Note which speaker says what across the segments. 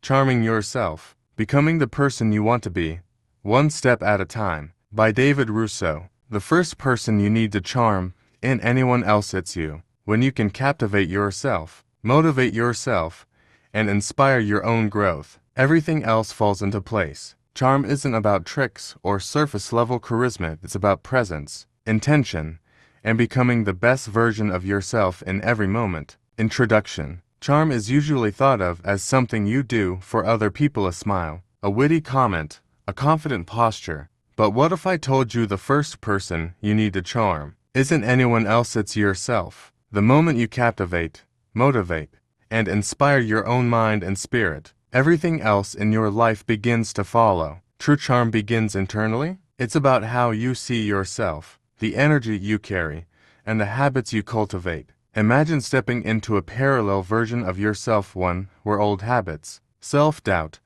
Speaker 1: Charming Yourself, Becoming the Person You Want to Be, One Step at a Time, by David Rousseau. The first person you need to charm in anyone else it's you. When you can captivate yourself, motivate yourself, and inspire your own growth, everything else falls into place. Charm isn't about tricks or surface-level charisma, it's about presence, intention, and becoming the best version of yourself in every moment. Introduction. Charm is usually thought of as something you do for other people, a smile, a witty comment, a confident posture. But what if I told you the first person you need to charm isn't anyone else, it's yourself? The moment you captivate, motivate, and inspire your own mind and spirit, everything else in your life begins to follow. True charm begins internally. It's about how you see yourself, the energy you carry, and the habits you cultivate. Imagine stepping into a parallel version of yourself, one where old habits, self-doubt,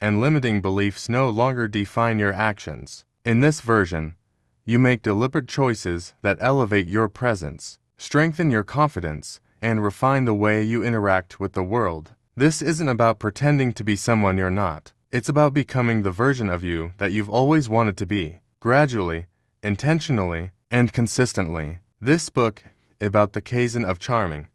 Speaker 1: and limiting beliefs no longer define your actions. In this version, you make deliberate choices that elevate your presence, strengthen your confidence, and refine the way you interact with the world. This isn't about pretending to be someone you're not. It's about becoming the version of you that you've always wanted to be, gradually, intentionally, and consistently. This book about the kaizen of charming,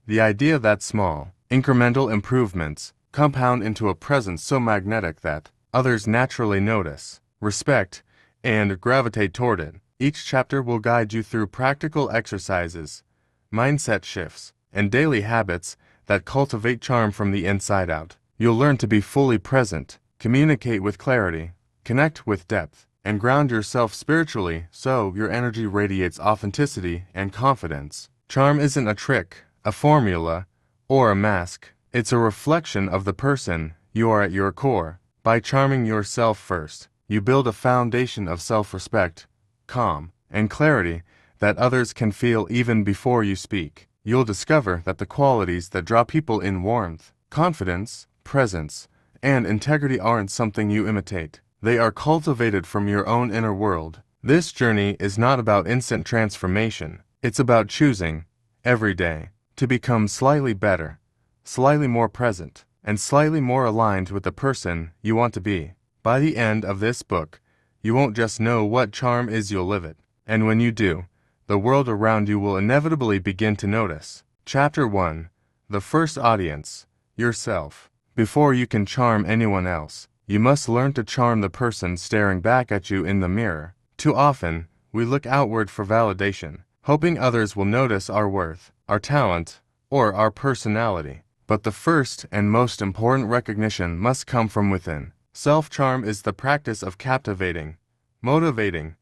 Speaker 1: the idea that small, incremental improvements compound into a presence so magnetic that others naturally notice, respect, and gravitate toward it. Each chapter will guide you through practical exercises, mindset shifts, and daily habits that cultivate charm from the inside out. You'll learn to be fully present, communicate with clarity, connect with depth, and ground yourself spiritually so your energy radiates authenticity and confidence. Charm isn't a trick, a formula, or a mask. It's a reflection of the person you are at your core. By charming yourself first, you build a foundation of self-respect, calm, and clarity that others can feel even before you speak. You'll discover that the qualities that draw people in, warmth, confidence, presence, and integrity, aren't something you imitate. They are cultivated from your own inner world. This journey is not about instant transformation. It's about choosing, every day, to become slightly better, slightly more present, and slightly more aligned with the person you want to be. By the end of this book, you won't just know what charm is, you'll live it. And when you do, the world around you will inevitably begin to notice. Chapter 1. The First Audience, Yourself. Before you can charm anyone else, you must learn to charm the person staring back at you in the mirror. Too often, we look outward for validation, hoping others will notice our worth, our talent, or our personality. But the first and most important recognition must come from within. Self-charm is the practice of captivating, motivating,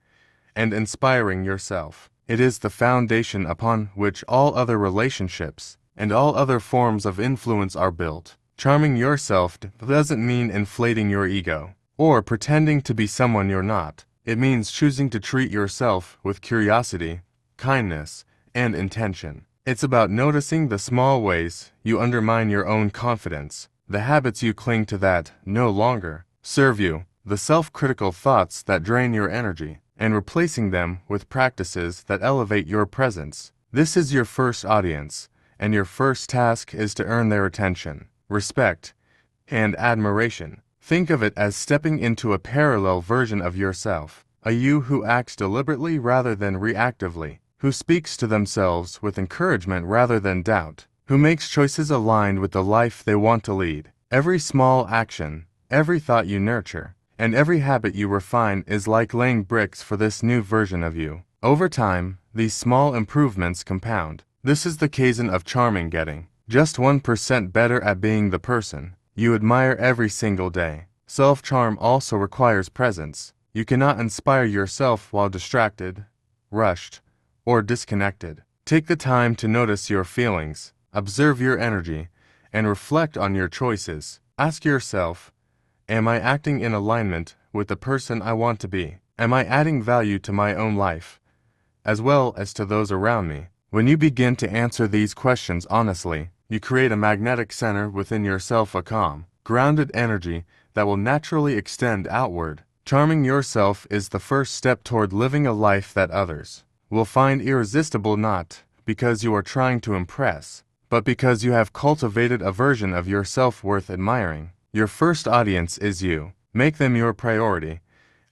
Speaker 1: and inspiring yourself. It is the foundation upon which all other relationships and all other forms of influence are built. Charming yourself doesn't mean inflating your ego or pretending to be someone you're not. It means choosing to treat yourself with curiosity, kindness, and intention. It's about noticing the small ways you undermine your own confidence, the habits you cling to that no longer serve you, the self-critical thoughts that drain your energy, and replacing them with practices that elevate your presence. This is your first audience, and your first task is to earn their attention, respect, and admiration. Think of it as stepping into a parallel version of yourself, a you who acts deliberately rather than reactively, who speaks to themselves with encouragement rather than doubt, who makes choices aligned with the life they want to lead. Every small action, every thought you nurture, and every habit you refine is like laying bricks for this new version of you. Over time, these small improvements compound. This is the kaizen of charming, getting just 1% better at being the person you admire every single day. Self-charm also requires presence. You cannot inspire yourself while distracted, rushed, or disconnected. Take the time to notice your feelings, observe your energy, and reflect on your choices. Ask yourself, am I acting in alignment with the person I want to be? Am I adding value to my own life, as well as to those around me? When you begin to answer these questions honestly, you create a magnetic center within yourself, a calm, grounded energy that will naturally extend outward. Charming yourself is the first step toward living a life that others will find irresistible, not because you are trying to impress, but because you have cultivated a version of yourself worth admiring. Your first audience is you. Make them your priority,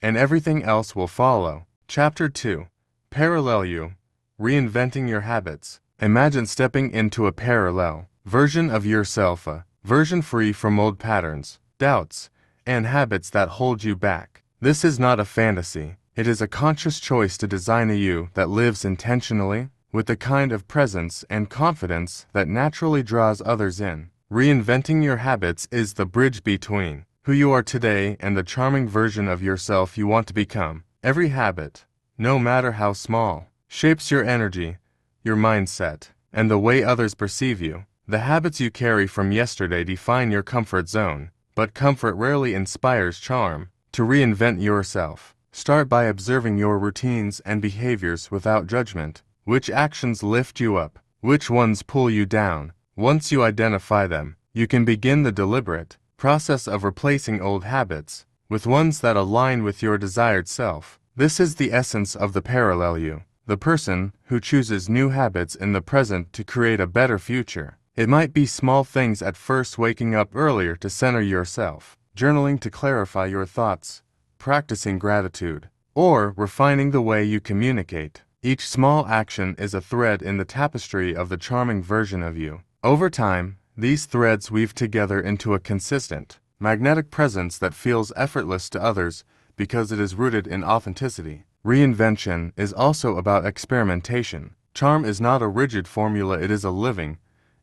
Speaker 1: and everything else will follow. Chapter 2. Parallel You. Reinventing Your Habits. Imagine stepping into a parallel version of yourself, a version free from old patterns, doubts, and habits that hold you back. This is not a fantasy. It is a conscious choice to design a you that lives intentionally, with the kind of presence and confidence that naturally draws others in. Reinventing your habits is the bridge between who you are today and the charming version of yourself you want to become. Every habit, no matter how small, shapes your energy, your mindset, and the way others perceive you. The habits you carry from yesterday define your comfort zone, but comfort rarely inspires charm. To reinvent yourself, start by observing your routines and behaviors without judgment. Which actions lift you up? Which ones pull you down? Once you identify them, you can begin the deliberate process of replacing old habits with ones that align with your desired self. This is the essence of the parallel you, the person who chooses new habits in the present to create a better future. It might be small things at first, waking up earlier to center yourself, journaling to clarify your thoughts, practicing gratitude, or refining the way you communicate. Each small action is a thread in the tapestry of the charming version of you. Over time, these threads weave together into a consistent, magnetic presence that feels effortless to others because it is rooted in authenticity. Reinvention is also about experimentation. Charm is not a rigid formula, it is a living,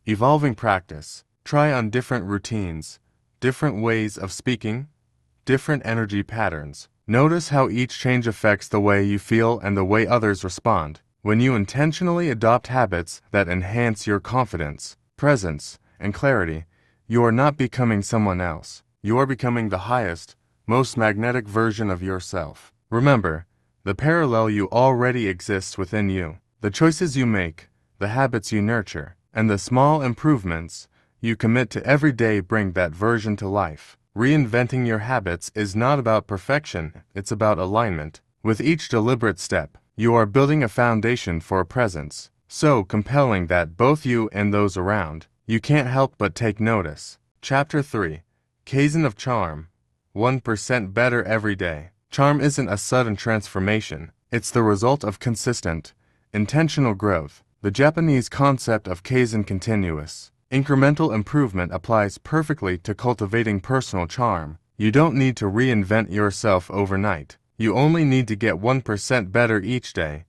Speaker 1: evolving practice. Try on different routines, different ways of speaking, different energy patterns. Notice how each change affects the way you feel and the way others respond. When you intentionally adopt habits that enhance your confidence, presence, and clarity, you are not becoming someone else. You are becoming the highest, most magnetic version of yourself. Remember, the parallel you already exists within you. The choices you make, the habits you nurture, and the small improvements you commit to every day bring that version to life. Reinventing your habits is not about perfection, it's about alignment. With each deliberate step, you are building a foundation for a presence so compelling that both you and those around you can't help but take notice. Chapter 3. Kaizen of Charm. 1% better every day. Charm isn't a sudden transformation, it's the result of consistent, intentional growth. The Japanese concept of Kaizen, continuous, incremental improvement, applies perfectly to cultivating personal charm. You don't need to reinvent yourself overnight. You only need to get 1% better each day,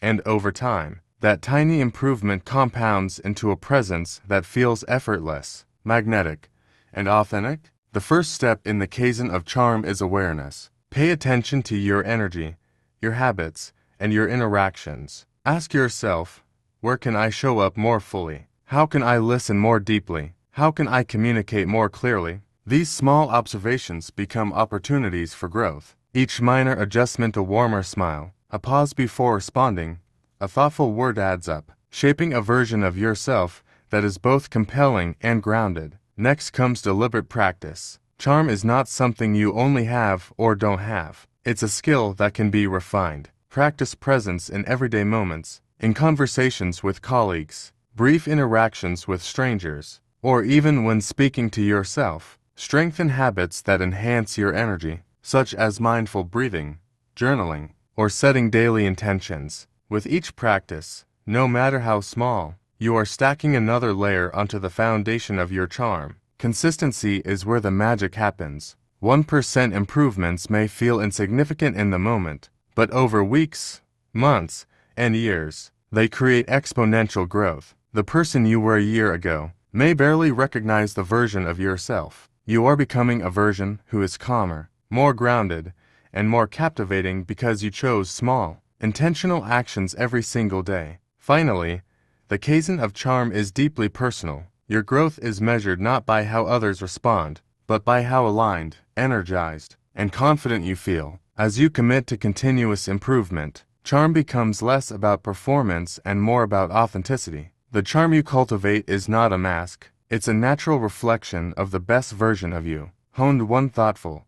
Speaker 1: and over time, that tiny improvement compounds into a presence that feels effortless, magnetic, and authentic. The first step in the Kaizen of Charm is awareness. Pay attention to your energy, your habits, and your interactions. Ask yourself, where can I show up more fully? How can I listen more deeply? How can I communicate more clearly? These small observations become opportunities for growth. Each minor adjustment, a warmer smile, a pause before responding, a thoughtful word adds up, shaping a version of yourself that is both compelling and grounded. Next comes deliberate practice. Charm is not something you only have or don't have. It's a skill that can be refined. Practice presence in everyday moments, in conversations with colleagues, brief interactions with strangers, or even when speaking to yourself. Strengthen habits that enhance your energy, such as mindful breathing, journaling, or setting daily intentions. With each practice, no matter how small, you are stacking another layer onto the foundation of your charm. Consistency is where the magic happens. 1% improvements may feel insignificant in the moment, but over weeks, months, and years, they create exponential growth. The person you were a year ago may barely recognize the version of yourself. You are becoming a version who is calmer, more grounded, and more captivating because you chose small, intentional actions every single day. Finally, the Kaizen of Charm is deeply personal. Your growth is measured not by how others respond, but by how aligned, energized, and confident you feel. As you commit to continuous improvement, charm becomes less about performance and more about authenticity. The charm you cultivate is not a mask, it's a natural reflection of the best version of you, honed one thoughtful,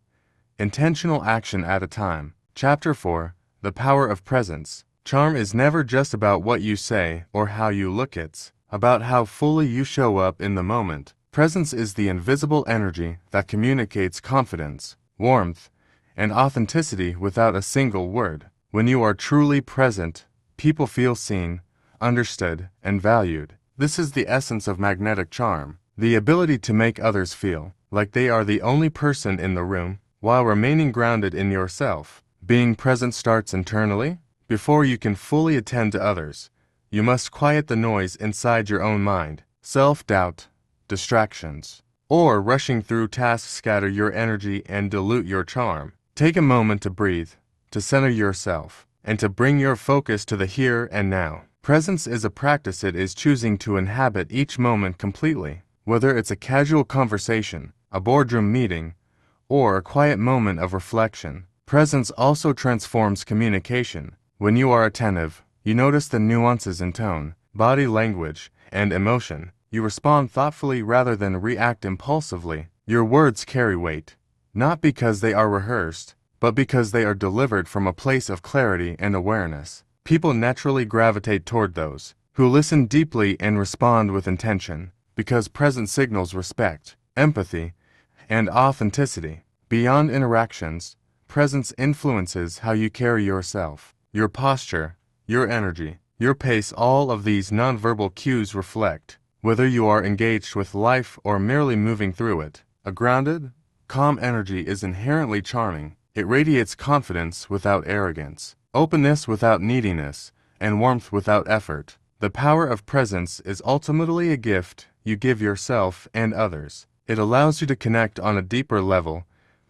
Speaker 1: intentional action at a time. Chapter 4. The Power of Presence. Charm is never just about what you say or how you look, it's about how fully you show up in the moment. Presence is the invisible energy that communicates confidence, warmth, and authenticity without a single word. When you are truly present, people feel seen, understood, and valued. This is the essence of magnetic charm, the ability to make others feel like they are the only person in the room while remaining grounded in yourself. Being present starts internally. Before you can fully attend to others, you must quiet the noise inside your own mind. Self-doubt, distractions, or rushing through tasks scatter your energy and dilute your charm. Take a moment to breathe, to center yourself, and to bring your focus to the here and now. Presence is a practice. It is choosing to inhabit each moment completely. Whether it's a casual conversation, a boardroom meeting, or a quiet moment of reflection, presence also transforms communication. When you are attentive, you notice the nuances in tone, body language, and emotion. You respond thoughtfully rather than react impulsively. Your words carry weight, not because they are rehearsed, but because they are delivered from a place of clarity and awareness. People naturally gravitate toward those who listen deeply and respond with intention, because presence signals respect, empathy, and authenticity. Beyond interactions, presence influences how you carry yourself. Your posture, your energy, your pace, all of these nonverbal cues reflect whether you are engaged with life or merely moving through it. A grounded, calm energy is inherently charming. It radiates confidence without arrogance, openness without neediness, and warmth without effort. The power of presence is ultimately a gift you give yourself and others. It allows you to connect on a deeper level,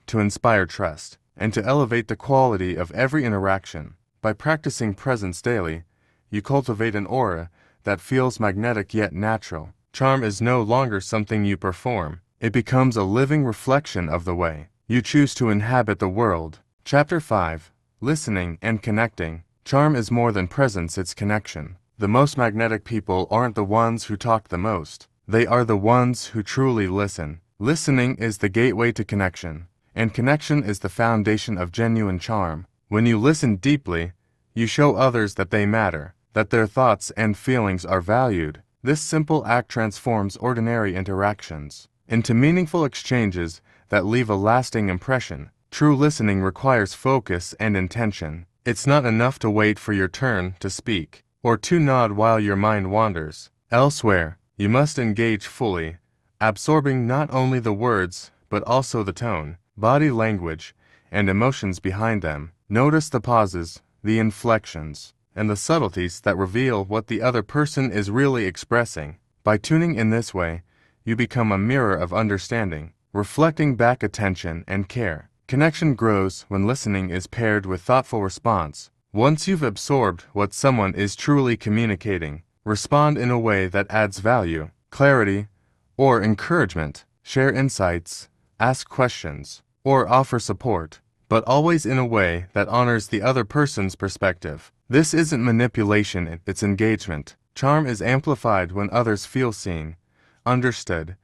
Speaker 1: to inspire trust, and to elevate the quality of every interaction. By practicing presence daily, you cultivate an aura that feels magnetic yet natural. Charm is no longer something you perform. It becomes a living reflection of the way you choose to inhabit the world. Chapter 5. Listening and Connecting. Charm is more than presence, it's connection. The most magnetic people aren't the ones who talk the most. They are the ones who truly listen. Listening is the gateway to connection, and connection is the foundation of genuine charm. When you listen deeply, you show others that they matter, that their thoughts and feelings are valued. This simple act transforms ordinary interactions into meaningful exchanges that leave a lasting impression. True listening requires focus and intention. It's not enough to wait for your turn to speak, or to nod while your mind wanders elsewhere. You must engage fully, absorbing not only the words, but also the tone, body language, and emotions behind them. Notice the pauses, the inflections, and the subtleties that reveal what the other person is really expressing. By tuning in this way, you become a mirror of understanding, reflecting back attention and care. Connection grows when listening is paired with thoughtful response. Once you've absorbed what someone is truly communicating, respond in a way that adds value, clarity, or encouragement. Share insights, ask questions, or offer support, but always in a way that honors the other person's perspective. This isn't manipulation, it's engagement. Charm is amplified when others feel seen, understood,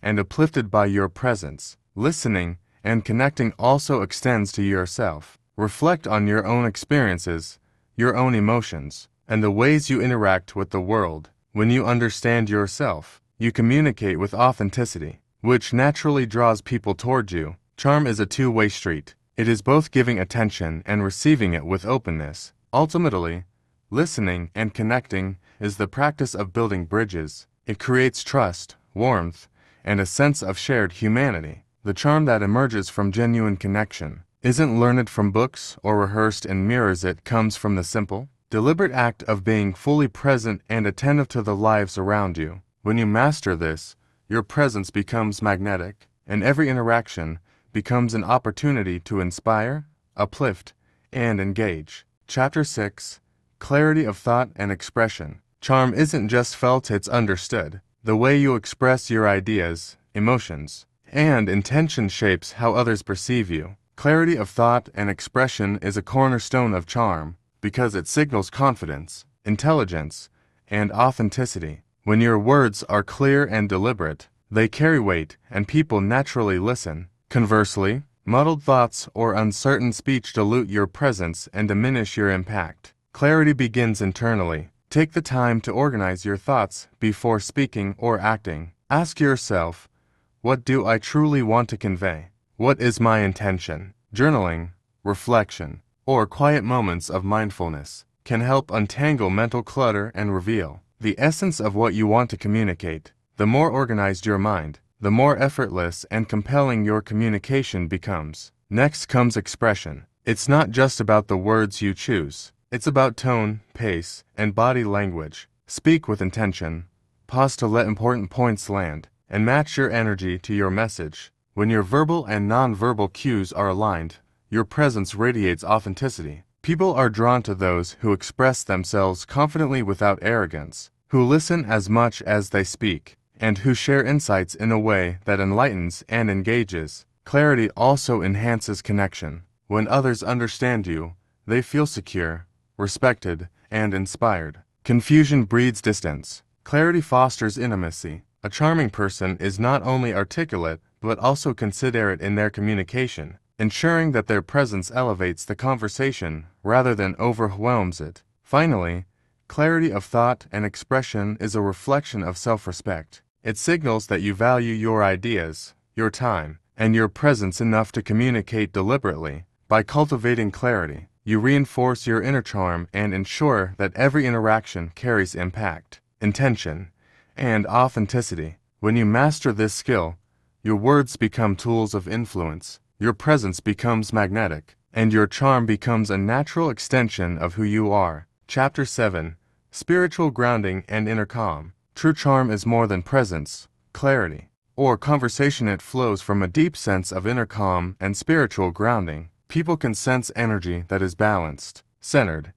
Speaker 1: and uplifted by your presence. Listening and connecting also extends to yourself. Reflect on your own experiences, your own emotions, and the ways you interact with the world. When you understand yourself, you communicate with authenticity, which naturally draws people toward you. Charm is a two-way street. It is both giving attention and receiving it with openness. Ultimately, listening and connecting is the practice of building bridges. It creates trust, warmth, and a sense of shared humanity. The charm that emerges from genuine connection isn't learned from books or rehearsed in mirrors. It comes from the simple, deliberate act of being fully present and attentive to the lives around you. When you master this, your presence becomes magnetic, and every interaction becomes an opportunity to inspire, uplift, and engage. Chapter 6. Clarity of Thought and Expression. Charm isn't just felt, it's understood. The way you express your ideas, emotions, and intention shapes how others perceive you. Clarity of thought and expression is a cornerstone of charm because it signals confidence, intelligence, and authenticity. When your words are clear and deliberate, they carry weight and people naturally listen. Conversely, muddled thoughts or uncertain speech dilute your presence and diminish your impact. Clarity begins internally. Take the time to organize your thoughts before speaking or acting. Ask yourself, what do I truly want to convey? What is my intention? Journaling, reflection, or quiet moments of mindfulness can help untangle mental clutter and reveal the essence of what you want to communicate. The more organized your mind, the more effortless and compelling your communication becomes. Next comes expression. It's not just about the words you choose. It's about tone, pace, and body language. Speak with intention. Pause to let important points land, and match your energy to your message. When your verbal and non-verbal cues are aligned, your presence radiates authenticity. People are drawn to those who express themselves confidently without arrogance, who listen as much as they speak, and who share insights in a way that enlightens and engages. Clarity also enhances connection. When others understand you, they feel secure, respected, and inspired. Confusion breeds distance. Clarity fosters intimacy. A charming person is not only articulate, but also considerate in their communication, ensuring that their presence elevates the conversation rather than overwhelms it. Finally, clarity of thought and expression is a reflection of self-respect. It signals that you value your ideas, your time, and your presence enough to communicate deliberately. By cultivating clarity, you reinforce your inner charm and ensure that every interaction carries impact, intention, and authenticity. When you master this skill, your words become tools of influence, your presence becomes magnetic, and your charm becomes a natural extension of who you are. Chapter 7. Spiritual Grounding and Inner Calm. True charm is more than presence, clarity, or conversation. It flows from a deep sense of inner calm and spiritual grounding. People can sense energy that is balanced, centered,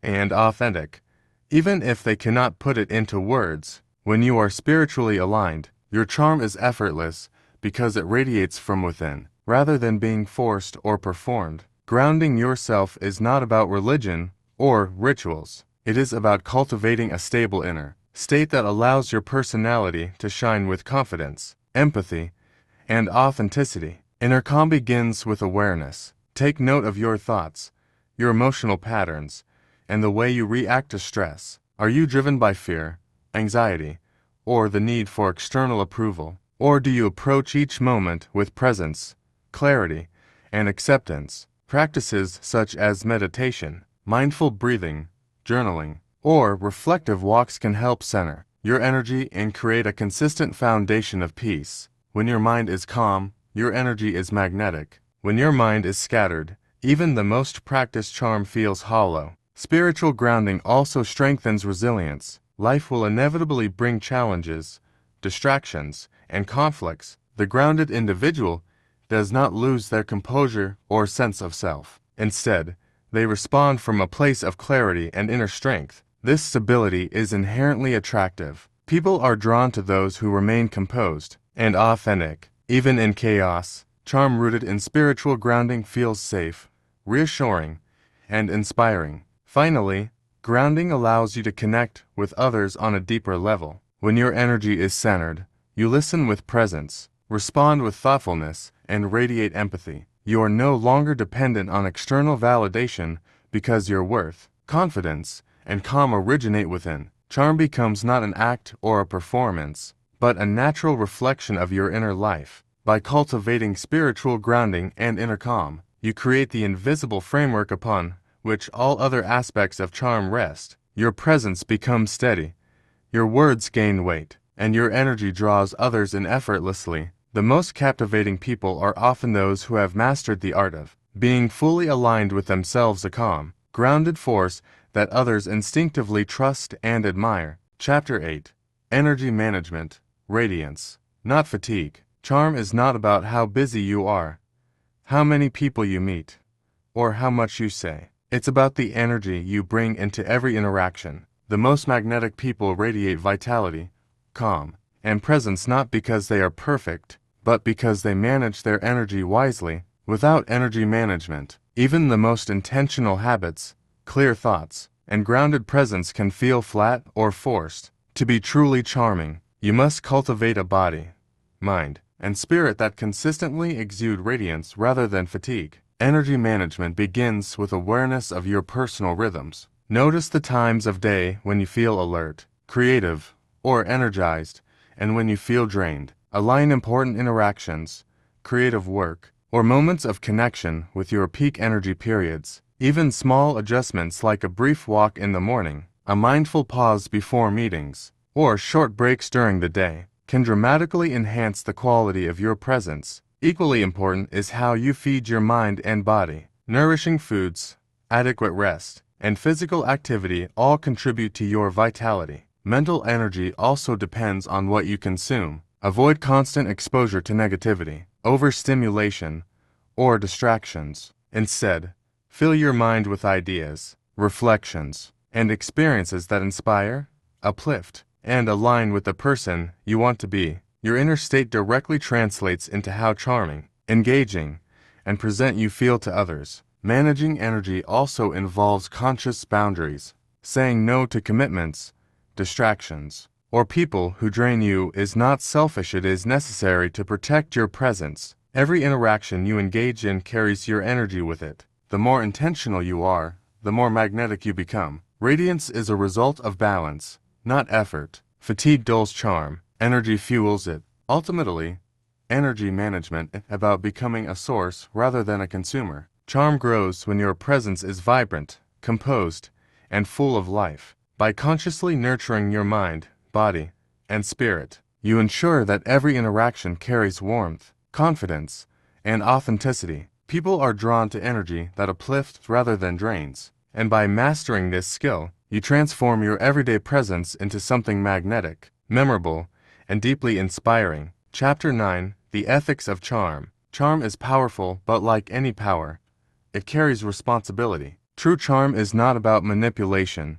Speaker 1: and authentic, even if they cannot put it into words. When you are spiritually aligned, your charm is effortless because it radiates from within, rather than being forced or performed. Grounding yourself is not about religion or rituals. It is about cultivating a stable inner state that allows your personality to shine with confidence, empathy, and authenticity. Inner calm begins with awareness. Take note of your thoughts, your emotional patterns, and the way you react to stress. Are you driven by fear, anxiety, or the need for external approval? Or do you approach each moment with presence, clarity, and acceptance? Practices such as meditation, mindful breathing, journaling, or reflective walks can help center your energy and create a consistent foundation of peace. When your mind is calm, your energy is magnetic. When your mind is scattered, even the most practiced charm feels hollow. Spiritual grounding also strengthens resilience. Life will inevitably bring challenges, distractions, and conflicts. The grounded individual does not lose their composure or sense of self. Instead, they respond from a place of clarity and inner strength. This stability is inherently attractive. People are drawn to those who remain composed and authentic, even in chaos. Charm rooted in spiritual grounding feels safe, reassuring, and inspiring. Finally, grounding allows you to connect with others on a deeper level. When your energy is centered, you listen with presence, respond with thoughtfulness, and radiate empathy. You are no longer dependent on external validation because your worth, confidence, and calm originate within. Charm becomes not an act or a performance, but a natural reflection of your inner life. By cultivating spiritual grounding and inner calm, you create the invisible framework upon which all other aspects of charm rest. Your presence becomes steady, your words gain weight, and your energy draws others in effortlessly. The most captivating people are often those who have mastered the art of being fully aligned with themselves, a calm, grounded force that others instinctively trust and admire. Chapter 8. Energy Management, Radiance, Not Fatigue. Charm is not about how busy you are, how many people you meet, or how much you say. It's about the energy you bring into every interaction. The most magnetic people radiate vitality, calm, and presence not because they are perfect, but because they manage their energy wisely. Without energy management, even the most intentional habits, clear thoughts, and grounded presence can feel flat or forced. To be truly charming, you must cultivate a body, mind, and spirit that consistently exude radiance rather than fatigue. Energy management begins with awareness of your personal rhythms. Notice the times of day when you feel alert, creative, or energized, and when you feel drained. Align important interactions, creative work, or moments of connection with your peak energy periods. Even small adjustments like a brief walk in the morning, a mindful pause before meetings, or short breaks during the day can dramatically enhance the quality of your presence. Equally important is how you feed your mind and body. Nourishing foods, adequate rest, and physical activity all contribute to your vitality. Mental energy also depends on what you consume. Avoid constant exposure to negativity, overstimulation, or distractions. Instead, fill your mind with ideas, reflections, and experiences that inspire, uplift, and align with the person you want to be. Your inner state directly translates into how charming, engaging, and present you feel to others. Managing energy also involves conscious boundaries. Saying no to commitments, distractions, or people who drain you is not selfish, it is necessary to protect your presence. Every interaction you engage in carries your energy with it. The more intentional you are, the more magnetic you become. Radiance is a result of balance, not effort. Fatigue dulls charm, energy fuels it. Ultimately, energy management is about becoming a source rather than a consumer. Charm grows when your presence is vibrant, composed, and full of life. By consciously nurturing your mind, body, and spirit, you ensure that every interaction carries warmth, confidence, and authenticity. People are drawn to energy that uplifts rather than drains, and by mastering this skill, you transform your everyday presence into something magnetic, memorable, and deeply inspiring. Chapter 9: The Ethics of Charm. Charm is powerful, but like any power, it carries responsibility. True charm is not about manipulation,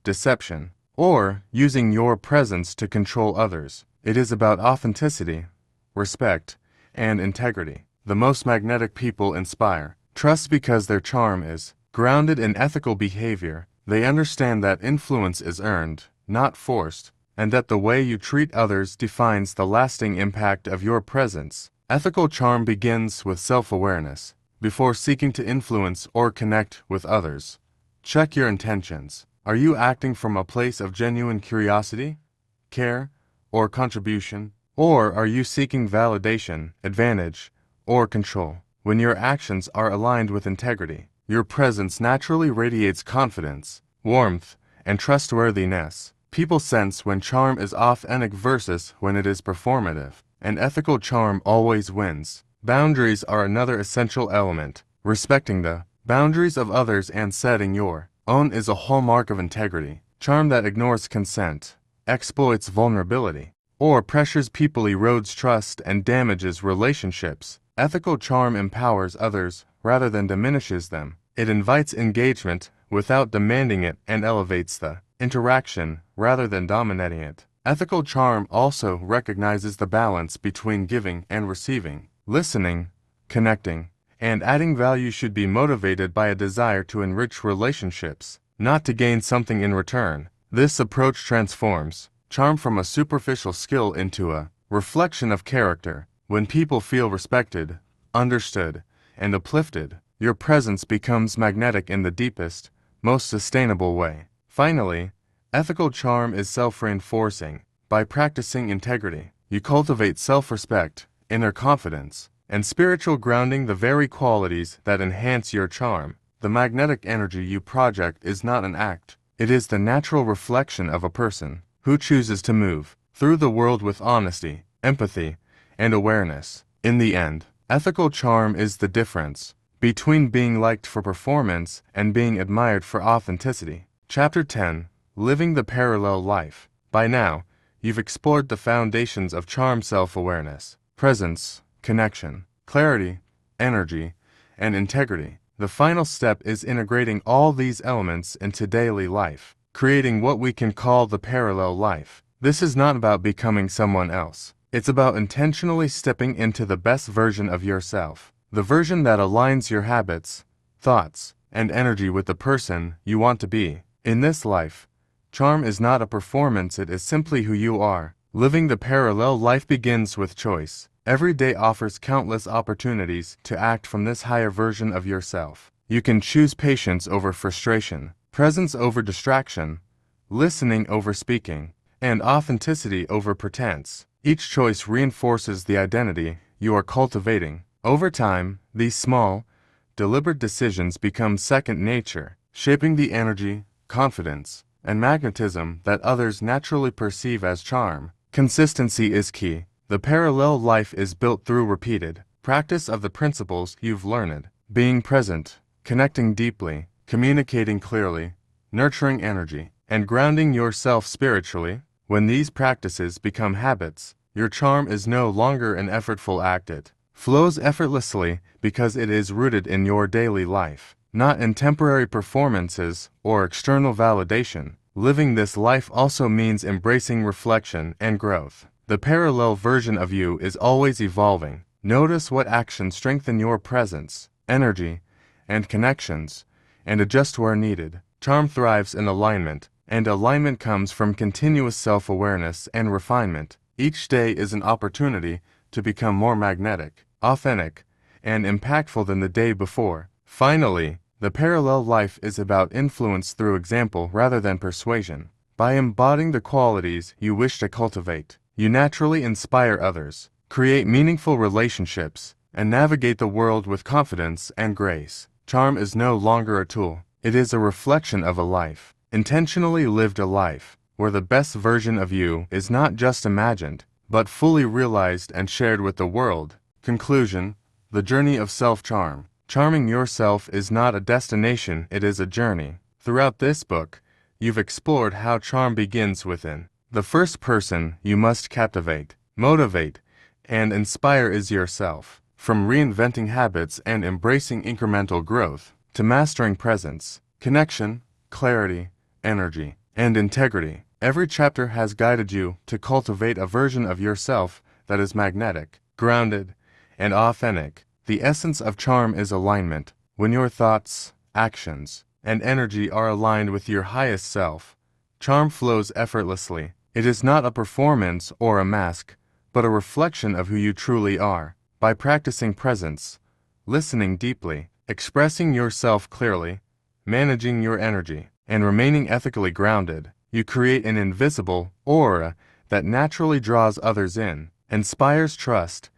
Speaker 1: deception, or using your presence to control others. It is about authenticity, respect, and integrity. The most magnetic people inspire trust because their charm is grounded in ethical behavior. They understand that influence is earned, not forced, and that the way you treat others defines the lasting impact of your presence. Ethical charm begins with self-awareness. Before seeking to influence or connect with others, check your intentions. Are you acting from a place of genuine curiosity, care, or contribution? Or are you seeking validation, advantage, or control? When your actions are aligned with integrity, your presence naturally radiates confidence, warmth, and trustworthiness. People sense when charm is authentic versus when it is performative, and ethical charm always wins. Boundaries are another essential element. Respecting the boundaries of others and setting your own is a hallmark of integrity. Charm that ignores consent, exploits vulnerability, or pressures people erodes trust and damages relationships. Ethical charm empowers others rather than diminishes them. It invites engagement without demanding it and elevates the interaction rather than dominating it. Ethical charm also recognizes the balance between giving and receiving. Listening, connecting, and adding value should be motivated by a desire to enrich relationships, not to gain something in return. This approach transforms charm from a superficial skill into a reflection of character. When people feel respected, understood, and uplifted, your presence becomes magnetic in the deepest, most sustainable way. Finally, ethical charm is self-reinforcing. By practicing integrity, you cultivate self-respect, inner confidence, and spiritual grounding, the very qualities that enhance your charm. The magnetic energy you project is not an act. It is the natural reflection of a person who chooses to move through the world with honesty, empathy, and awareness. In the end, ethical charm is the difference between being liked for performance and being admired for authenticity. Chapter 10: Living the Parallel Life. By now, you've explored the foundations of charm: self-awareness, presence, connection, clarity, energy, and integrity. The final step is integrating all these elements into daily life, creating what we can call the parallel life. This is not about becoming someone else. It's about intentionally stepping into the best version of yourself, the version that aligns your habits, thoughts, and energy with the person you want to be. In this life, charm is not a performance, it is simply who you are. Living the parallel life begins with choice. Every day offers countless opportunities to act from this higher version of yourself. You can choose patience over frustration, presence over distraction, listening over speaking, and authenticity over pretense. Each choice reinforces the identity you are cultivating. Over time, these small, deliberate decisions become second nature, shaping the energy, confidence, and magnetism that others naturally perceive as charm. Consistency is key. The parallel life is built through repeated practice of the principles you've learned. Being present, connecting deeply, communicating clearly, nurturing energy, and grounding yourself spiritually. When these practices become habits, your charm is no longer an effortful act. It flows effortlessly because it is rooted in your daily life, not in temporary performances or external validation. Living this life also means embracing reflection and growth. The parallel version of you is always evolving. Notice what actions strengthen your presence, energy, and connections, and adjust where needed. Charm thrives in alignment, and alignment comes from continuous self-awareness and refinement. Each day is an opportunity to become more magnetic, authentic, and impactful than the day before. Finally, the parallel life is about influence through example rather than persuasion. By embodying the qualities you wish to cultivate, you naturally inspire others, create meaningful relationships, and navigate the world with confidence and grace. Charm is no longer a tool. It is a reflection of a life, intentionally lived a life, where the best version of you is not just imagined, but fully realized and shared with the world. Conclusion: the journey of self-charm. Charming yourself is not a destination, it is a journey. Throughout this book, you've explored how charm begins within. The first person you must captivate, motivate, and inspire is yourself. From reinventing habits and embracing incremental growth, to mastering presence, connection, clarity, energy, and integrity, every chapter has guided you to cultivate a version of yourself that is magnetic, grounded, and authentic. The essence of charm is alignment. When your thoughts, actions, and energy are aligned with your highest self, charm flows effortlessly. It is not a performance or a mask, but a reflection of who you truly are. By practicing presence, listening deeply, expressing yourself clearly, managing your energy, and remaining ethically grounded, you create an invisible aura that naturally draws others in, inspires trust,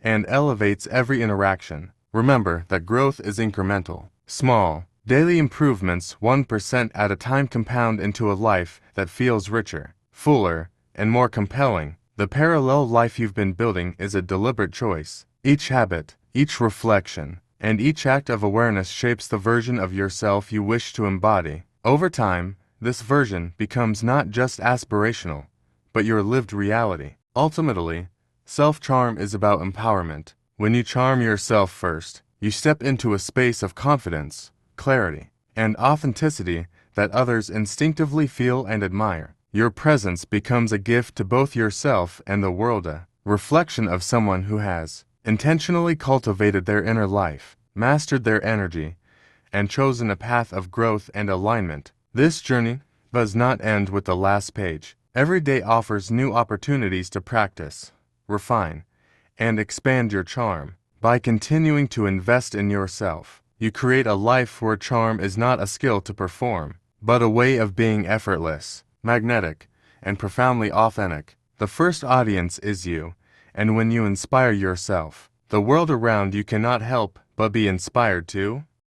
Speaker 1: and elevates every interaction. Remember that growth is incremental. Small, daily improvements 1% at a time compound into a life that feels richer, fuller, and more compelling. The parallel life you've been building is a deliberate choice. Each habit, each reflection, and each act of awareness shapes the version of yourself you wish to embody. Over time, this version becomes not just aspirational, but your lived reality. Ultimately, self-charm is about empowerment. When you charm yourself first, you step into a space of confidence, clarity, and authenticity that others instinctively feel and admire. Your presence becomes a gift to both yourself and the world, a reflection of someone who has intentionally cultivated their inner life, mastered their energy, and chosen a path of growth and alignment. This journey does not end with the last page. Every day offers new opportunities to practice, refine, and expand your charm. By continuing to invest in yourself, you create a life where charm is not a skill to perform, but a way of being effortless, magnetic, and profoundly authentic. The first audience is you, and when you inspire yourself, the world around you cannot help but be inspired too.